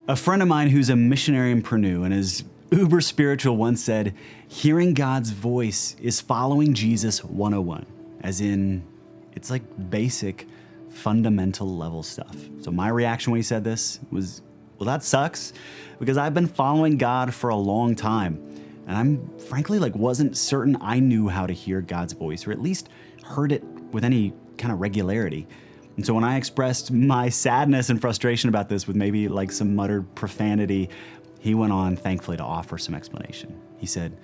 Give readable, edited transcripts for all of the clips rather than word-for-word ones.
A friend of mine who's a missionary in Purdue and is uber spiritual once said, hearing God's voice is following Jesus 101, as in it's like basic fundamental level stuff. So my reaction when he said this was, well, that sucks, because I've been following God for a long time. And I'm frankly wasn't certain I knew how to hear God's voice, or at least heard it with any kind of regularity. And so when I expressed my sadness and frustration about this with maybe some muttered profanity, he went on, thankfully, to offer some explanation. He said,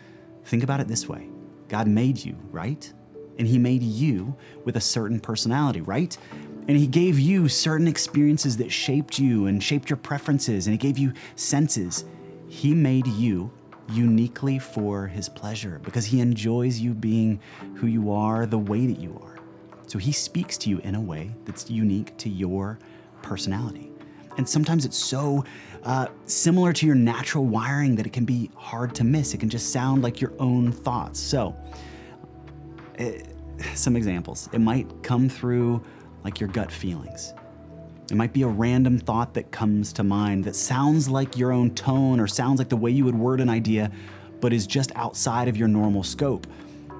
think about it this way. God made you, right? And he made you with a certain personality, right? And he gave you certain experiences that shaped you and shaped your preferences, and he gave you senses. He made you uniquely for his pleasure because he enjoys you being who you are, the way that you are. So he speaks to you in a way that's unique to your personality. And sometimes it's so similar to your natural wiring that it can be hard to miss. It can just sound like your own thoughts. So some examples. It might come through your gut feelings. It might be a random thought that comes to mind that sounds like your own tone or sounds like the way you would word an idea, but is just outside of your normal scope.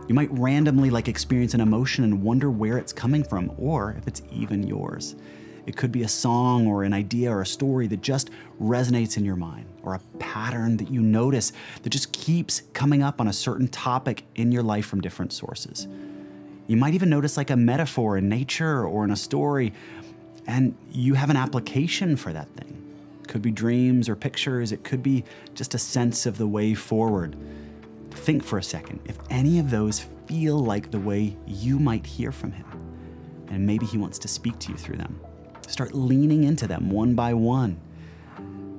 You might randomly experience an emotion and wonder where it's coming from, or if it's even yours. It could be a song or an idea or a story that just resonates in your mind, or a pattern that you notice that just keeps coming up on a certain topic in your life from different sources. You might even notice a metaphor in nature or in a story, and you have an application for that thing. It could be dreams or pictures. It could be just a sense of the way forward. Think for a second if any of those feel like the way you might hear from him, and maybe he wants to speak to you through them. Start leaning into them one by one.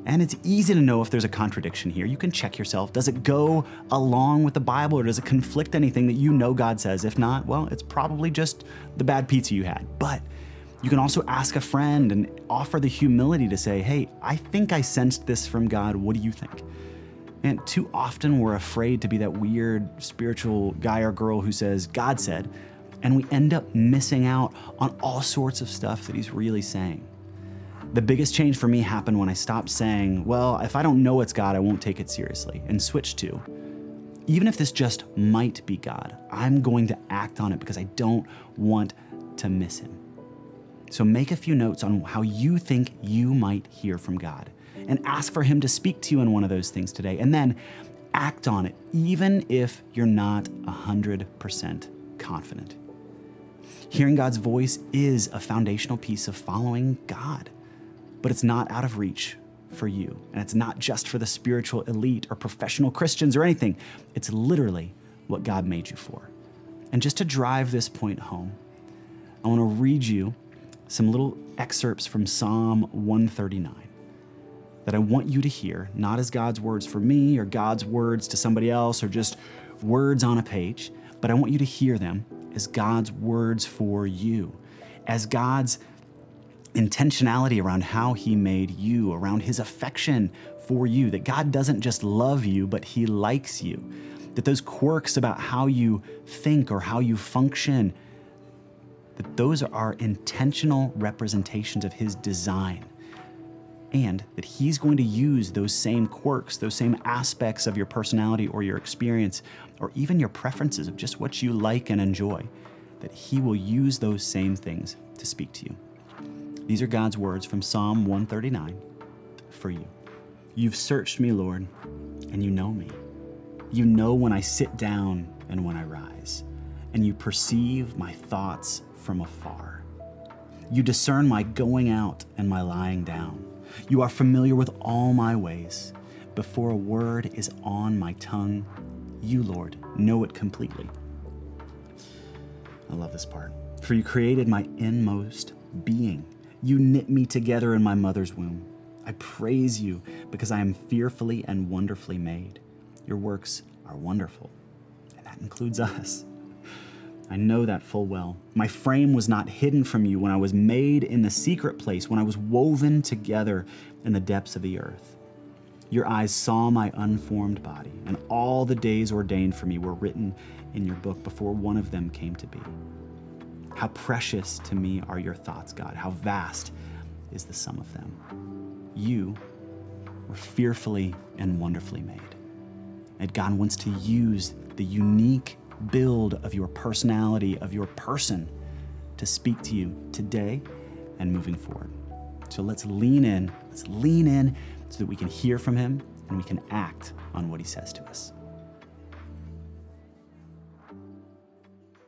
And it's easy to know if there's a contradiction here. You can check yourself. Does it go along with the Bible, or does it conflict anything that you know God says? If not, well, it's probably just the bad pizza you had. But you can also ask a friend and offer the humility to say, hey, I think I sensed this from God. What do you think? And too often we're afraid to be that weird spiritual guy or girl who says, God said, and we end up missing out on all sorts of stuff that he's really saying. The biggest change for me happened when I stopped saying, well, if I don't know it's God, I won't take it seriously, and switched to, even if this just might be God, I'm going to act on it because I don't want to miss him. So make a few notes on how you think you might hear from God, and ask for him to speak to you in one of those things today, and then act on it, even if you're not 100% confident. Hearing God's voice is a foundational piece of following God, but it's not out of reach for you. And it's not just for the spiritual elite or professional Christians or anything. It's literally what God made you for. And just to drive this point home, I want to read you some little excerpts from Psalm 139 that I want you to hear, not as God's words for me or God's words to somebody else or just words on a page, but I want you to hear them as God's words for you, as God's intentionality around how he made you, around his affection for you, that God doesn't just love you, but he likes you, that those quirks about how you think or how you function, that those are intentional representations of his design, and that he's going to use those same quirks, those same aspects of your personality or your experience, or even your preferences of just what you like and enjoy, that he will use those same things to speak to you. These are God's words from Psalm 139 for you. You've searched me, Lord, and you know me. You know when I sit down and when I rise, and you perceive my thoughts from afar. You discern my going out and my lying down. You are familiar with all my ways. Before a word is on my tongue, you, Lord, know it completely. I love this part. For you created my inmost being. You knit me together in my mother's womb. I praise you because I am fearfully and wonderfully made. Your works are wonderful, and that includes us. I know that full well. My frame was not hidden from you when I was made in the secret place, when I was woven together in the depths of the earth. Your eyes saw my unformed body, and all the days ordained for me were written in your book before one of them came to be. How precious to me are your thoughts, God. How vast is the sum of them. You We're fearfully and wonderfully made. And God wants to use the unique build of your personality, of your person, to speak to you today and moving forward. So let's lean in so that we can hear from him and we can act on what he says to us.